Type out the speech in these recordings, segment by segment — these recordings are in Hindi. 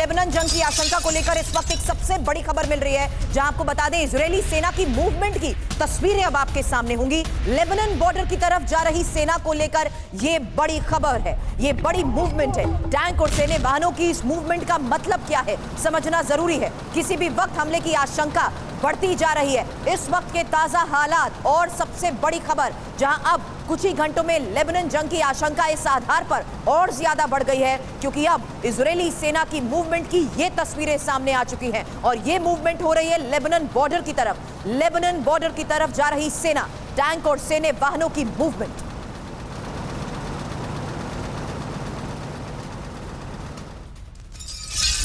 लेबनान जंग की आशंका को लेकर इस वक्त एक सबसे बड़ी खबर मिल रही है, जहां आपको बता दें इजरायली सेना की मूवमेंट की तस्वीरें अब आपके सामने होंगी। लेबनान बॉर्डर की तरफ जा रही सेना को लेकर यह बड़ी खबर है, ये बड़ी मूवमेंट है। टैंक और सैन्य वाहनों की इस मूवमेंट का मतलब क्या है, समझना जरूरी है। किसी भी वक्त हमले की आशंका बढ़ती जा रही है। इस वक्त के ताजा हालात और सबसे बड़ी खबर, जहां अब कुछ ही घंटों में लेबनान जंग की आशंका इस आधार पर और ज्यादा बढ़ गई है क्योंकि अब इजरायली सेना की मूवमेंट की ये तस्वीरें सामने आ चुकी हैं और ये मूवमेंट हो रही है लेबनान बॉर्डर की तरफ। लेबनान बॉर्डर की तरफ जा रही सेना, टैंक और सैन्य वाहनों की मूवमेंट।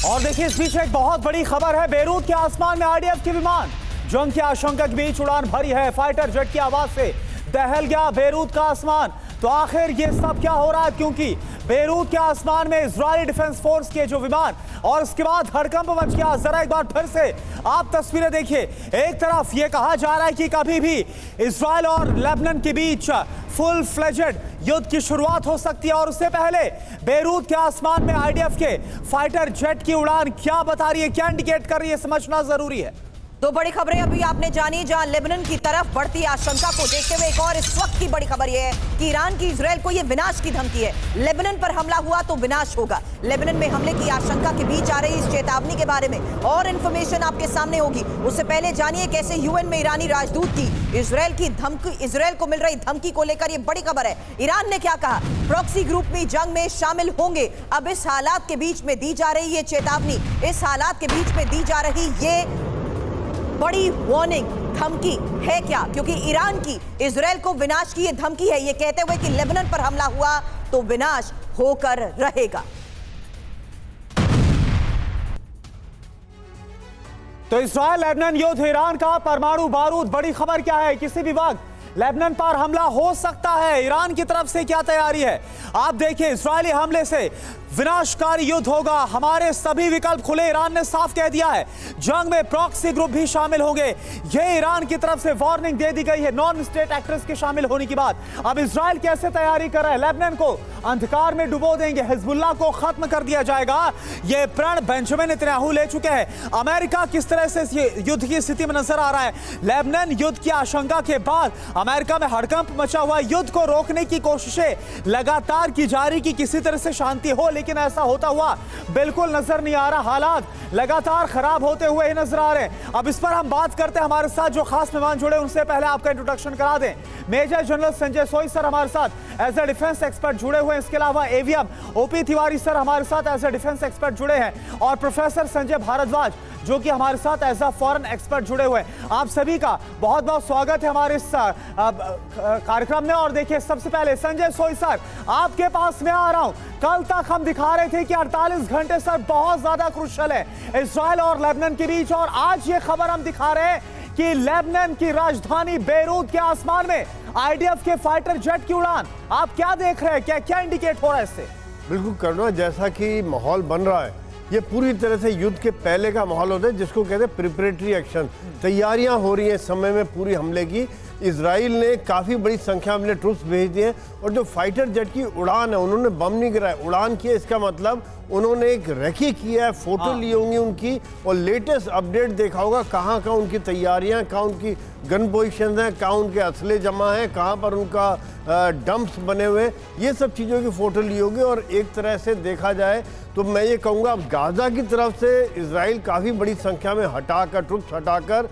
और देखिए इस बीच एक बहुत बड़ी खबर है। बेरूत के आसमान में आईडीएफ के विमान जंग की आशंका के बीच उड़ान भरी है। फाइटर जेट की आवाज से दहल गया बेरूत का आसमान। तो आखिर ये सब क्या हो रहा है, क्योंकि बेरूत के आसमान में इजरायली डिफेंस फोर्स के जो विमान और उसके बाद हड़कंप मच गया। जरा एक बार फिर से आप तस्वीरें देखिए। एक तरफ ये कहा जा रहा है कि कभी भी इजरायल और लेबनान के बीच फुल फ्लेजेड युद्ध की शुरुआत हो सकती है, और उससे पहले बेरूत के आसमान में आईडीएफ के फाइटर जेट की उड़ान क्या बता रही है, क्या इंडिकेट कर रही है, समझना जरूरी है। दो बड़ी खबरें अभी आपने जानी, जहां लेबनान की तरफ बढ़ती आशंका को देखते हुए एक और इस वक्त की बड़ी खबर यह है कि ईरान की इजरायल को यह विनाश की धमकी है। लेबनान पर हमला हुआ तो विनाश होगा। लेबनान में हमले की आशंका के बीच आ रही इस चेतावनी के बारे में और इंफॉर्मेशन आपके सामने होगी। उससे पहले जानिए कैसे यूएन में ईरानी राजदूत की इजरायल को मिल रही धमकी को लेकर यह बड़ी खबर है। ईरान ने क्या कहा, प्रॉक्सी ग्रुप में जंग में शामिल होंगे। अब इस हालात के बीच में दी जा रही ये चेतावनी, इस हालात के बीच में दी जा रही ये बड़ी वार्निंग, धमकी है क्या, क्योंकि ईरान की इजरायल को विनाश की यह धमकी है, ये कहते हुए कि लेबनान पर हमला हुआ तो विनाश होकर रहेगा। तो इजरायल लेबनान युद्ध, ईरान का परमाणु बारूद, बड़ी खबर क्या है, किसी भी वक्त लेबनान पर हमला हो सकता है। ईरान की तरफ से क्या तैयारी है, आप देखिए। इजरायली हमले से विनाशकारी युद्ध होगा, हमारे सभी विकल्प खुले। ईरान ने साफ कह दिया है जंग में प्रॉक्सी ग्रुप भी शामिल होंगे। यह ईरान की तरफ से वार्निंग दे दी गई है नॉन स्टेट एक्टर्स के शामिल होने की बात। अब इजरायल कैसे तैयारी कर रहा है, लेबनान को अंधकार में डुबो देंगे, हिजबुल्लाह को खत्म कर दिया जाएगा, यह प्रण बेंजामिन नेतन्याहू ले चुके हैं। अमेरिका किस तरह से युद्ध की स्थिति में नजर आ रहा है। लेबनान युद्ध की आशंका के बाद अमेरिका में हड़कंप मचा हुआ, युद्ध को रोकने की कोशिशें लगातार की जा रही कि किसी तरह से शांति हो, लेकिन ऐसा होता हुआ बिल्कुल नजर नहीं आ रहा। हालात लगातार खराब होते हुए ही नजर आ रहे हैं। अब इस पर हम बात करते हैं, हमारे साथ जो खास मेहमान जुड़े उनसे पहले आपका इंट्रोडक्शन करा दें। मेजर जनरल संजय सोई सर हमारे साथ एज ए डिफेंस एक्सपर्ट जुड़े हुए हैं। इसके अलावा एवीएम ओपी तिवारी सर हमारे साथ एज ए डिफेंस एक्सपर्ट जुड़े हैं, और प्रोफेसर संजय भारद्वाज जो कि हमारे साथ एज अ फॉरेन एक्सपर्ट जुड़े हुए हैं। आप सभी का बहुत बहुत स्वागत है हमारे इस कार्यक्रम में। और देखिए सबसे पहले संजय सोई सर, आपके पास मैं आ रहा हूं। कल तक हम दिखा रहे थे कि 48 घंटे सर बहुत ज्यादा क्रूशियल है इजरायल और लेबनान के बीच, और आज ये खबर हम दिखा रहे हैं कि लेबनान की राजधानी बेरूत के आसमान में आईडीएफ के फाइटर जेट की उड़ान। आप क्या देख रहे हैं, क्या क्या इंडिकेट हो रहा है इससे? बिल्कुल करुणा, जैसा कि माहौल बन रहा है, ये पूरी तरह से युद्ध के पहले का माहौल होता है, जिसको कहते हैं प्रिपरेटरी एक्शन। तैयारियां हो रही हैं इस समय में पूरी हमले की। इजराइल ने काफ़ी बड़ी संख्या में ट्रूप्स भेज दिए, और जो फाइटर जेट की उड़ान है, उन्होंने बम नहीं गिराया, उड़ान किया। इसका मतलब उन्होंने एक रेकी किया है, फोटो ली होंगी उनकी, और लेटेस्ट अपडेट देखा होगा कहाँ कहाँ उनकी तैयारियाँ, कहाँ उनकी गन पोजिशन हैं, कहाँ उनके असले जमा हैं, कहाँ पर उनका डंप्स बने हुए, ये सब चीज़ों की फ़ोटो ली होगी। और एक तरह से देखा जाए तो मैं ये कहूँगा अब गाज़ा की तरफ से इजराइल काफ़ी बड़ी संख्या में ट्रूप्स हटाकर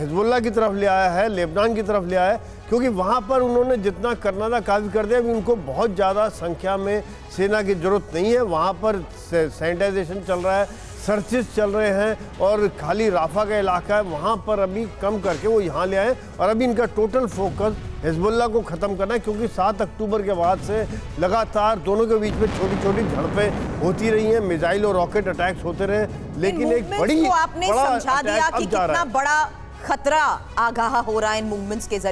हिजबुल्लाह की तरफ ले आया है, लेबनान की तरफ ले आया है, क्योंकि वहाँ पर उन्होंने जितना करना था काफ़ी कर दिया। अभी उनको बहुत ज़्यादा संख्या में सेना की ज़रूरत नहीं है। वहाँ पर सैनिटाइजेशन चल रहा है, सर्चेस चल रहे हैं, और खाली राफा का इलाका है, वहाँ पर अभी कम करके वो यहाँ ले आए। और अभी इनका टोटल फोकस हिजबुल्लाह को ख़त्म करना है, क्योंकि 7 अक्टूबर के बाद से लगातार दोनों के बीच में छोटी छोटी झड़पें होती रही हैं, मिसाइल और रॉकेट अटैक्स होते रहे, लेकिन एक बड़ी आपने समझा दिया कि कितना बड़ा खतरा आगाह हो रहा है इन मूवमेंट्स के जरिए।